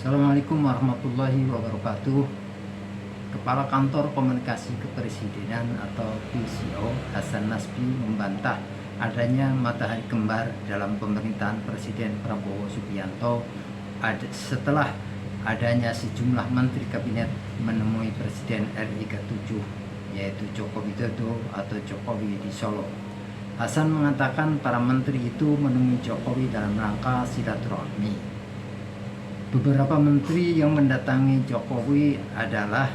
Assalamualaikum warahmatullahi wabarakatuh. Kepala Kantor Komunikasi Kepresidenan atau PCO Hasan Nasbi membantah adanya matahari kembar dalam pemerintahan Presiden Prabowo Subianto setelah adanya sejumlah menteri kabinet menemui Presiden RI ke-7 yaitu Joko Widodo atau Jokowi di Solo. Hasan mengatakan para menteri itu menemui Jokowi dalam rangka silaturahmi. Beberapa menteri yang mendatangi Jokowi adalah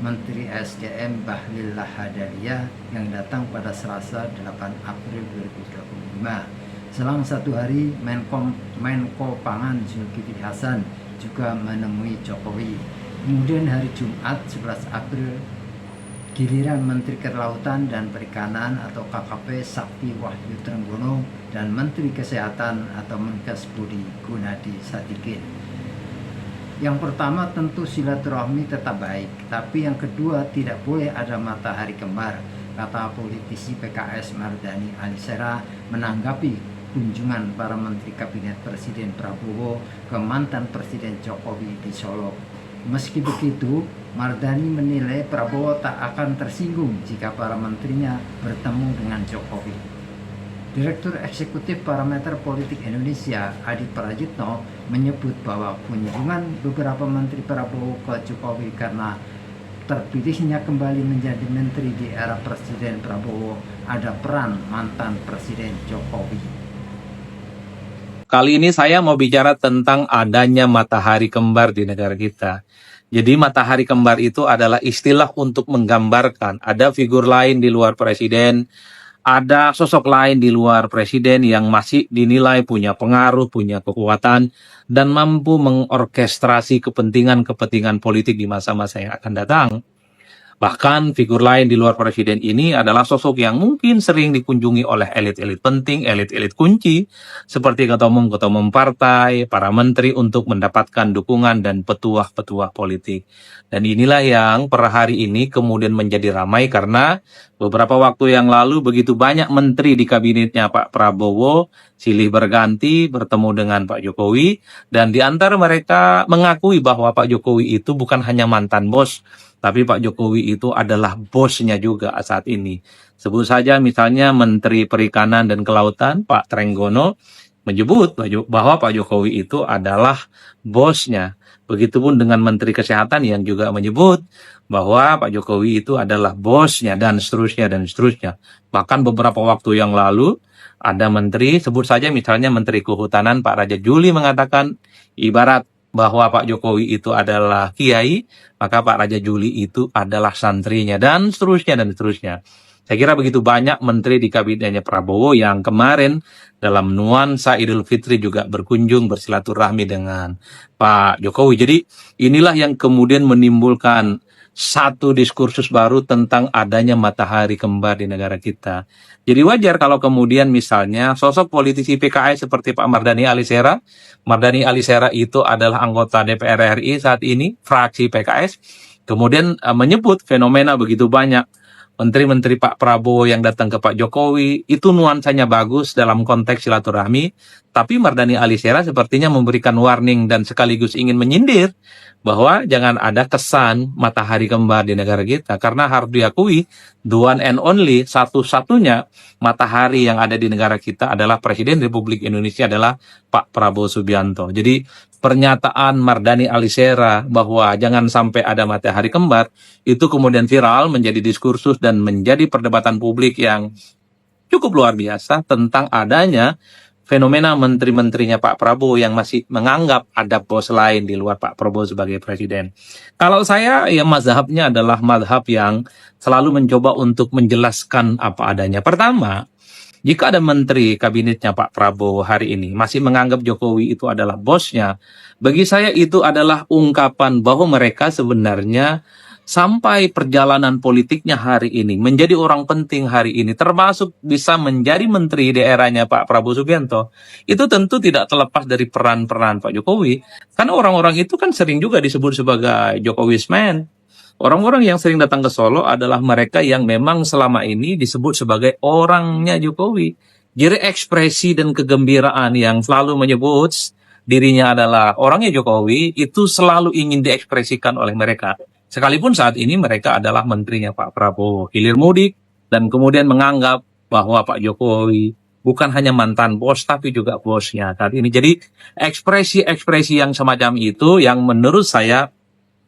Menteri SDM Bahlil Lahadalia yang datang pada Selasa 8 April 2025. Selang satu hari, Menko Pangan Zulkifli Hasan juga menemui Jokowi. Kemudian hari Jumat 11 April, giliran Menteri Kelautan dan Perikanan atau KKP Sakti Wahyu Trenggono dan Menteri Kesehatan atau Menkes Budi Gunadi Sadikin. Yang pertama tentu silaturahmi tetap baik, tapi yang kedua tidak boleh ada matahari kembar, kata politisi PKS Mardhani Alisera menanggapi kunjungan para menteri kabinet Presiden Prabowo ke mantan Presiden Jokowi di Solo. Meski begitu, Mardhani menilai Prabowo tak akan tersinggung jika para menterinya bertemu dengan Jokowi. Direktur Eksekutif Parameter Politik Indonesia, Adi Prajitno, menyebut bahwa kunjungan beberapa menteri Prabowo ke Jokowi karena terpilihnya kembali menjadi menteri di era Presiden Prabowo ada peran mantan Presiden Jokowi. Kali ini saya mau bicara tentang adanya matahari kembar di negara kita. Jadi matahari kembar itu adalah istilah untuk menggambarkan ada figur lain di luar presiden, ada sosok lain di luar presiden yang masih dinilai punya pengaruh, punya kekuatan, dan mampu mengorkestrasi kepentingan-kepentingan politik di masa-masa yang akan datang. Bahkan figur lain di luar presiden ini adalah sosok yang mungkin sering dikunjungi oleh elit-elit penting, elit-elit kunci, seperti ketua umum partai, para menteri untuk mendapatkan dukungan dan petuah-petuah politik. Dan inilah yang per hari ini kemudian menjadi ramai karena beberapa waktu yang lalu begitu banyak menteri di kabinetnya Pak Prabowo silih berganti bertemu dengan Pak Jokowi, dan di antara mereka mengakui bahwa Pak Jokowi itu bukan hanya mantan bos, tapi Pak Jokowi itu adalah bosnya juga saat ini. Sebut saja misalnya Menteri Perikanan dan Kelautan, Pak Trenggono, menyebut bahwa Pak Jokowi itu adalah bosnya. Begitupun dengan Menteri Kesehatan yang juga menyebut bahwa Pak Jokowi itu adalah bosnya, dan seterusnya, dan seterusnya. Bahkan beberapa waktu yang lalu, ada menteri, sebut saja misalnya Menteri Kehutanan Pak Raja Juli mengatakan, ibarat bahwa Pak Jokowi itu adalah kiai, maka Pak Raja Juli itu adalah santrinya, dan seterusnya, dan seterusnya. Saya kira begitu banyak menteri di kabinetnya Prabowo yang kemarin dalam nuansa Idul Fitri juga berkunjung bersilaturahmi dengan Pak Jokowi. Jadi inilah yang kemudian menimbulkan satu diskursus baru tentang adanya matahari kembar di negara kita. Jadi wajar kalau kemudian misalnya sosok politisi PKS seperti Pak Mardhani Alisera itu adalah anggota DPR RI saat ini, fraksi PKS, kemudian menyebut fenomena begitu banyak menteri-menteri Pak Prabowo yang datang ke Pak Jokowi, itu nuansanya bagus dalam konteks silaturahmi, tapi Mardhani Alisera sepertinya memberikan warning dan sekaligus ingin menyindir bahwa jangan ada kesan matahari kembar di negara kita, karena harus diakui the one and only, satu-satunya matahari yang ada di negara kita adalah Presiden Republik Indonesia adalah Pak Prabowo Subianto. Jadi pernyataan Mardhani Alisera bahwa jangan sampai ada matahari kembar itu kemudian viral menjadi diskursus dan menjadi perdebatan publik yang cukup luar biasa tentang adanya fenomena menteri-menterinya Pak Prabowo yang masih menganggap ada bos lain di luar Pak Prabowo sebagai presiden. Kalau saya, ya mazhabnya adalah mazhab yang selalu mencoba untuk menjelaskan apa adanya. Pertama, jika ada menteri kabinetnya Pak Prabowo hari ini masih menganggap Jokowi itu adalah bosnya, bagi saya itu adalah ungkapan bahwa mereka sebenarnya sampai perjalanan politiknya hari ini, menjadi orang penting hari ini, termasuk bisa menjadi menteri di eranya Pak Prabowo Subianto, itu tentu tidak terlepas dari peran-peran Pak Jokowi. Karena orang-orang itu kan sering juga disebut sebagai Jokowi's man. Orang-orang yang sering datang ke Solo adalah mereka yang memang selama ini disebut sebagai orangnya Jokowi. Jadi ekspresi dan kegembiraan yang selalu menyebut dirinya adalah orangnya Jokowi, itu selalu ingin diekspresikan oleh mereka. Sekalipun saat ini mereka adalah menterinya Pak Prabowo. Hilir mudik dan kemudian menganggap bahwa Pak Jokowi bukan hanya mantan bos, tapi juga bosnya saat ini. Jadi ekspresi-ekspresi yang semacam itu yang menurut saya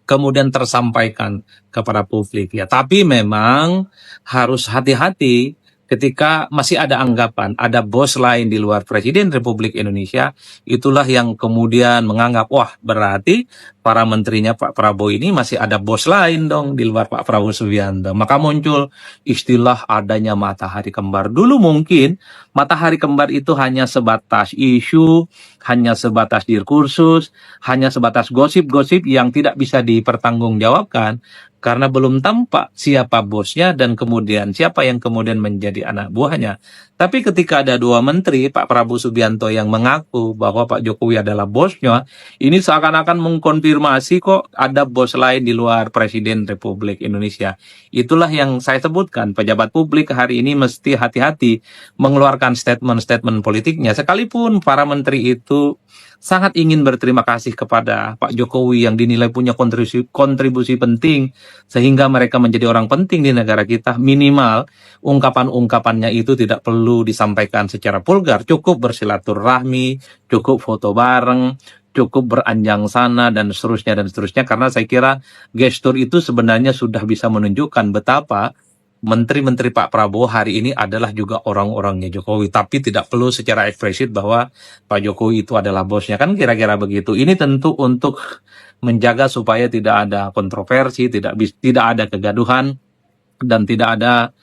kemudian tersampaikan kepada publik ya. Tapi memang harus hati-hati ketika masih ada anggapan ada bos lain di luar Presiden Republik Indonesia, itulah yang kemudian menganggap wah berarti para menterinya Pak Prabowo ini masih ada bos lain dong di luar Pak Prabowo Subianto. Maka muncul istilah adanya matahari kembar. Dulu mungkin matahari kembar itu hanya sebatas isu, hanya sebatas diskursus, hanya sebatas gosip-gosip yang tidak bisa dipertanggungjawabkan karena belum tampak siapa bosnya dan kemudian siapa yang kemudian menjadi anak buahnya. Tapi ketika ada dua menteri, Pak Prabowo Subianto yang mengaku bahwa Pak Jokowi adalah bosnya, ini seakan-akan mengkonfirmasi kok ada bos lain di luar Presiden Republik Indonesia. Itulah yang saya sebutkan, pejabat publik hari ini mesti hati-hati mengeluarkan statement-statement politiknya. Sekalipun para menteri itu sangat ingin berterima kasih kepada Pak Jokowi yang dinilai punya kontribusi penting sehingga mereka menjadi orang penting di negara kita, minimal ungkapan-ungkapannya itu tidak perlu disampaikan secara vulgar, cukup bersilaturahmi, cukup foto bareng, cukup beranjang sana dan seterusnya karena saya kira gestur itu sebenarnya sudah bisa menunjukkan betapa menteri-menteri Pak Prabowo hari ini adalah juga orang-orangnya Jokowi, tapi tidak perlu secara eksplisit bahwa Pak Jokowi itu adalah bosnya, kan kira-kira begitu. Ini tentu untuk menjaga supaya tidak ada kontroversi, tidak ada kegaduhan, dan tidak ada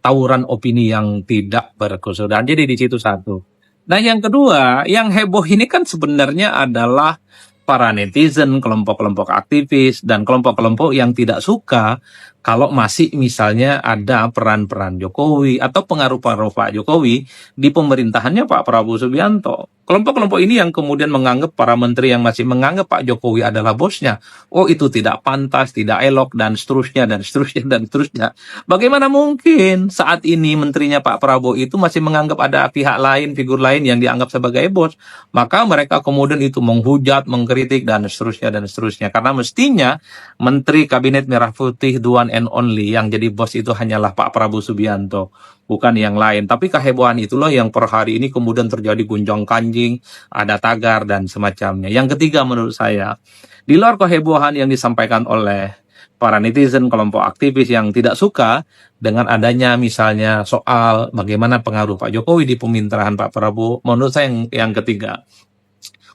tawuran opini yang tidak berkesudahan. Jadi di situ satu. Nah yang kedua, yang heboh ini kan sebenarnya adalah para netizen, kelompok-kelompok aktivis, dan kelompok-kelompok yang tidak suka kalau masih misalnya ada peran-peran Jokowi atau pengaruh-pengaruh Pak Jokowi di pemerintahannya Pak Prabowo Subianto. Kelompok-kelompok ini yang kemudian menganggap para menteri yang masih menganggap Pak Jokowi adalah bosnya. Oh itu tidak pantas, tidak elok, dan seterusnya, dan seterusnya, dan seterusnya. Bagaimana mungkin saat ini menterinya Pak Prabowo itu masih menganggap ada pihak lain, figur lain yang dianggap sebagai bos? Maka mereka kemudian itu menghujat, mengkritik, dan seterusnya, dan seterusnya. Karena mestinya Menteri Kabinet Merah Putih the one and only yang jadi bos itu hanyalah Pak Prabowo Subianto, bukan yang lain. Tapi kehebohan itulah yang per hari ini kemudian terjadi gunjang kanjing, ada tagar dan semacamnya. Yang ketiga menurut saya, di luar kehebohan yang disampaikan oleh para netizen, kelompok aktivis yang tidak suka dengan adanya misalnya soal bagaimana pengaruh Pak Jokowi di pemerintahan Pak Prabowo, menurut saya yang ketiga,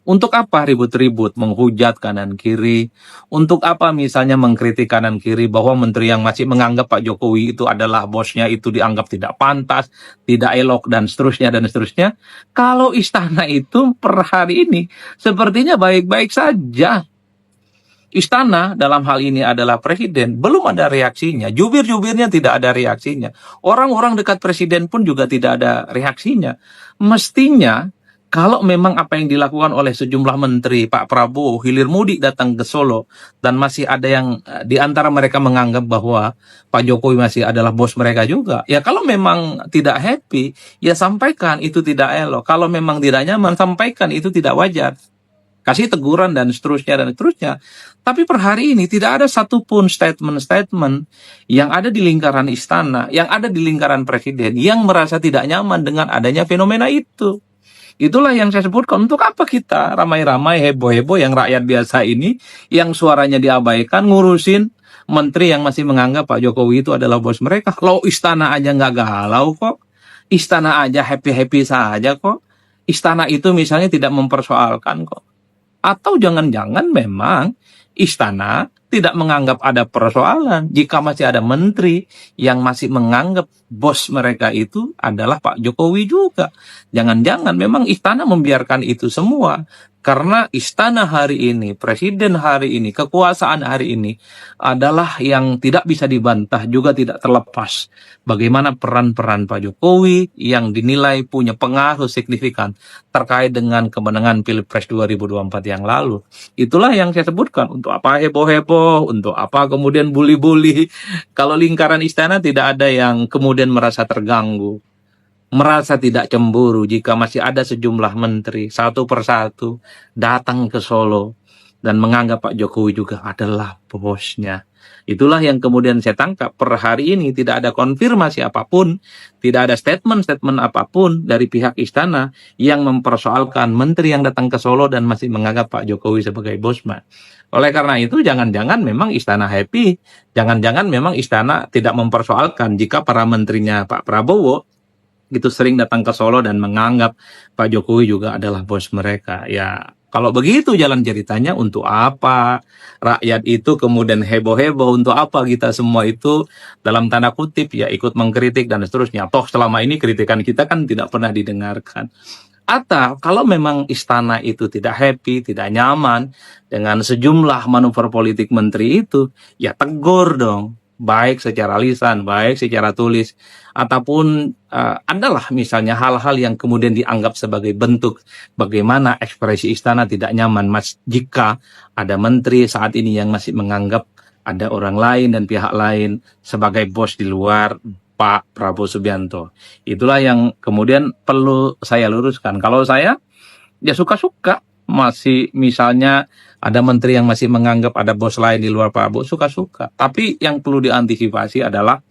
untuk apa ribut-ribut menghujat kanan kiri? Untuk apa misalnya mengkritik kanan kiri bahwa menteri yang masih menganggap Pak Jokowi itu adalah bosnya itu dianggap tidak pantas, tidak elok, dan seterusnya, dan seterusnya. Kalau istana itu per hari ini sepertinya baik-baik saja. Istana dalam hal ini adalah presiden, belum ada reaksinya. Jubir-jubirnya tidak ada reaksinya. Orang-orang dekat presiden pun juga tidak ada reaksinya. Mestinya kalau memang apa yang dilakukan oleh sejumlah menteri, Pak Prabowo hilir mudik datang ke Solo, dan masih ada yang di antara mereka menganggap bahwa Pak Jokowi masih adalah bos mereka juga. Ya kalau memang tidak happy, ya sampaikan itu tidak elok. Kalau memang tidak nyaman, sampaikan itu tidak wajar. Kasih teguran dan seterusnya, dan seterusnya. Tapi per hari ini tidak ada satupun statement-statement yang ada di lingkaran istana, yang ada di lingkaran presiden, yang merasa tidak nyaman dengan adanya fenomena itu. Itulah yang saya sebutkan, untuk apa kita ramai-ramai heboh-heboh yang rakyat biasa ini, yang suaranya diabaikan, ngurusin menteri yang masih menganggap Pak Jokowi itu adalah bos mereka. Kalau istana aja nggak galau kok, istana aja happy-happy saja kok, istana itu misalnya tidak mempersoalkan kok. Atau jangan-jangan memang istana tidak menganggap ada persoalan jika masih ada menteri yang masih menganggap bos mereka itu adalah Pak Jokowi juga. Jangan-jangan memang istana membiarkan itu semua. Karena istana hari ini, presiden hari ini, kekuasaan hari ini adalah yang tidak bisa dibantah, juga tidak terlepas. Bagaimana peran-peran Pak Jokowi yang dinilai punya pengaruh signifikan terkait dengan kemenangan Pilpres 2024 yang lalu. Itulah yang saya sebutkan, untuk apa heboh-heboh, untuk apa kemudian bully-bully. Kalau lingkaran istana tidak ada yang kemudian merasa terganggu. merasa tidak cemburu jika masih ada sejumlah menteri satu persatu datang ke Solo dan menganggap Pak Jokowi juga adalah bosnya. Itulah yang kemudian saya tangkap per hari ini tidak ada konfirmasi apapun, tidak ada statement-statement apapun dari pihak istana yang mempersoalkan menteri yang datang ke Solo dan masih menganggap Pak Jokowi sebagai bosnya. Oleh karena itu jangan-jangan memang istana happy, jangan-jangan memang istana tidak mempersoalkan jika para menterinya Pak Prabowo gitu sering datang ke Solo dan menganggap Pak Jokowi juga adalah bos mereka. Ya, kalau begitu jalan ceritanya, untuk apa rakyat itu kemudian heboh-heboh, untuk apa kita semua itu dalam tanda kutip ya ikut mengkritik dan seterusnya. Toh selama ini kritikan kita kan tidak pernah didengarkan. Atau kalau memang istana itu tidak happy, tidak nyaman dengan sejumlah manuver politik menteri itu, ya tegur dong. Baik secara lisan, baik secara tulis, ataupun adalah misalnya hal-hal yang kemudian dianggap sebagai bentuk bagaimana ekspresi istana tidak nyaman jika ada menteri saat ini yang masih menganggap ada orang lain dan pihak lain sebagai bos di luar Pak Prabowo Subianto. Itulah yang kemudian perlu saya luruskan. Kalau saya, ya suka-suka. Masih misalnya ada menteri yang masih menganggap ada bos lain di luar Prabowo, suka-suka. Tapi yang perlu diantisipasi adalah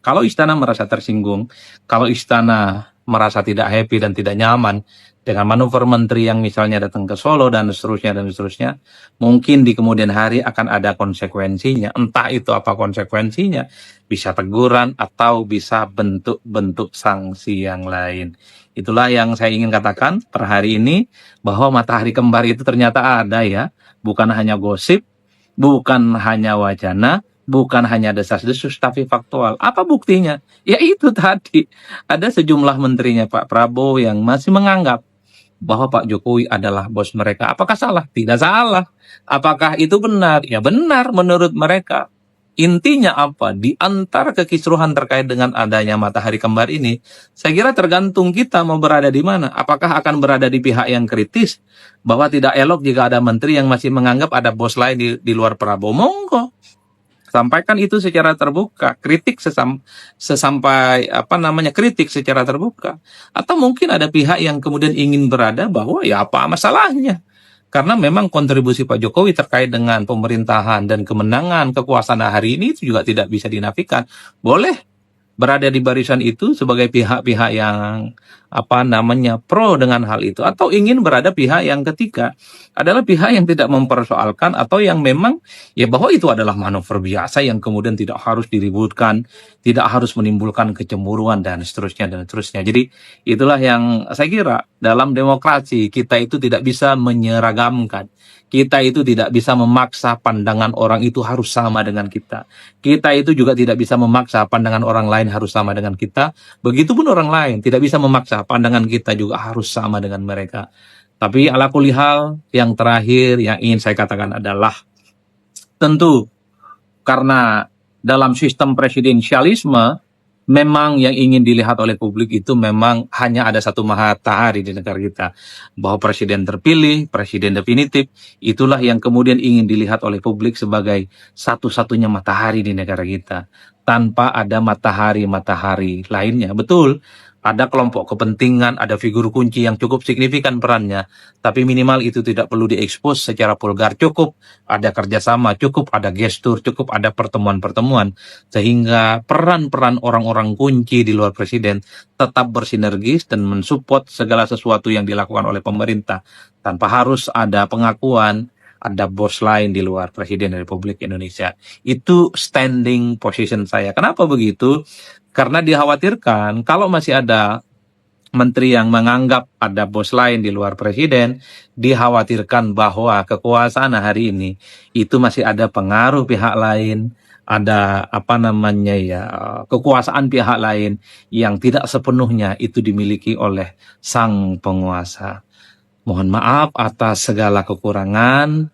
kalau istana merasa tersinggung, kalau istana merasa tidak happy dan tidak nyaman dengan manuver menteri yang misalnya datang ke Solo dan seterusnya, mungkin di kemudian hari akan ada konsekuensinya. Entah itu apa konsekuensinya, bisa teguran atau bisa bentuk-bentuk sanksi yang lain. Itulah yang saya ingin katakan per hari ini, bahwa matahari kembar itu ternyata ada ya, bukan hanya gosip, bukan hanya wacana, bukan hanya desas-desus, tapi faktual. Apa buktinya? Ya itu tadi, ada sejumlah menterinya Pak Prabowo yang masih menganggap bahwa Pak Jokowi adalah bos mereka. Apakah salah? Tidak salah. Apakah itu benar? Ya benar menurut mereka. Intinya apa? Di antara kekisruhan terkait dengan adanya matahari kembar ini, saya kira tergantung kita mau berada di mana. Apakah akan berada di pihak yang kritis, bahwa tidak elok jika ada menteri yang masih menganggap ada bos lain di luar Prabowo? Monggo. Sampaikan itu secara terbuka, kritik sesampai kritik secara terbuka. Atau mungkin ada pihak yang kemudian ingin berada bahwa ya apa masalahnya? Karena memang kontribusi Pak Jokowi terkait dengan pemerintahan dan kemenangan kekuasaan hari ini itu juga tidak bisa dinafikan. Boleh berada di barisan itu sebagai pihak-pihak yang pro dengan hal itu, atau ingin berada pihak yang ketiga adalah pihak yang tidak mempersoalkan, atau yang memang ya bahwa itu adalah manuver biasa yang kemudian tidak harus diributkan, tidak harus menimbulkan kecemburuan dan seterusnya dan seterusnya. Jadi itulah yang saya kira dalam demokrasi kita itu tidak bisa menyeragamkan. Kita itu tidak bisa memaksa pandangan orang itu harus sama dengan kita. Kita itu juga tidak bisa memaksa pandangan orang lain harus sama dengan kita. Begitupun orang lain tidak bisa memaksa pandangan kita juga harus sama dengan mereka. Tapi ala kulli hal, yang terakhir yang ingin saya katakan adalah, tentu karena dalam sistem presidensialisme, memang yang ingin dilihat oleh publik itu memang hanya ada satu matahari di negara kita. Bahwa presiden terpilih, presiden definitif, itulah yang kemudian ingin dilihat oleh publik sebagai satu-satunya matahari di negara kita. Tanpa ada matahari-matahari lainnya. Betul, ada kelompok kepentingan, ada figur kunci yang cukup signifikan perannya. Tapi minimal itu tidak perlu diekspos secara vulgar. Cukup ada kerjasama, cukup ada gestur, cukup ada pertemuan-pertemuan. Sehingga peran-peran orang-orang kunci di luar presiden tetap bersinergis dan mensupport segala sesuatu yang dilakukan oleh pemerintah. Tanpa harus ada pengakuan, ada bos lain di luar Presiden Republik Indonesia. Itu standing position saya. Kenapa begitu? Karena dikhawatirkan kalau masih ada menteri yang menganggap ada bos lain di luar presiden, dikhawatirkan bahwa kekuasaan hari ini itu masih ada pengaruh pihak lain, ada kekuasaan pihak lain yang tidak sepenuhnya itu dimiliki oleh sang penguasa. Mohon maaf atas segala kekurangan.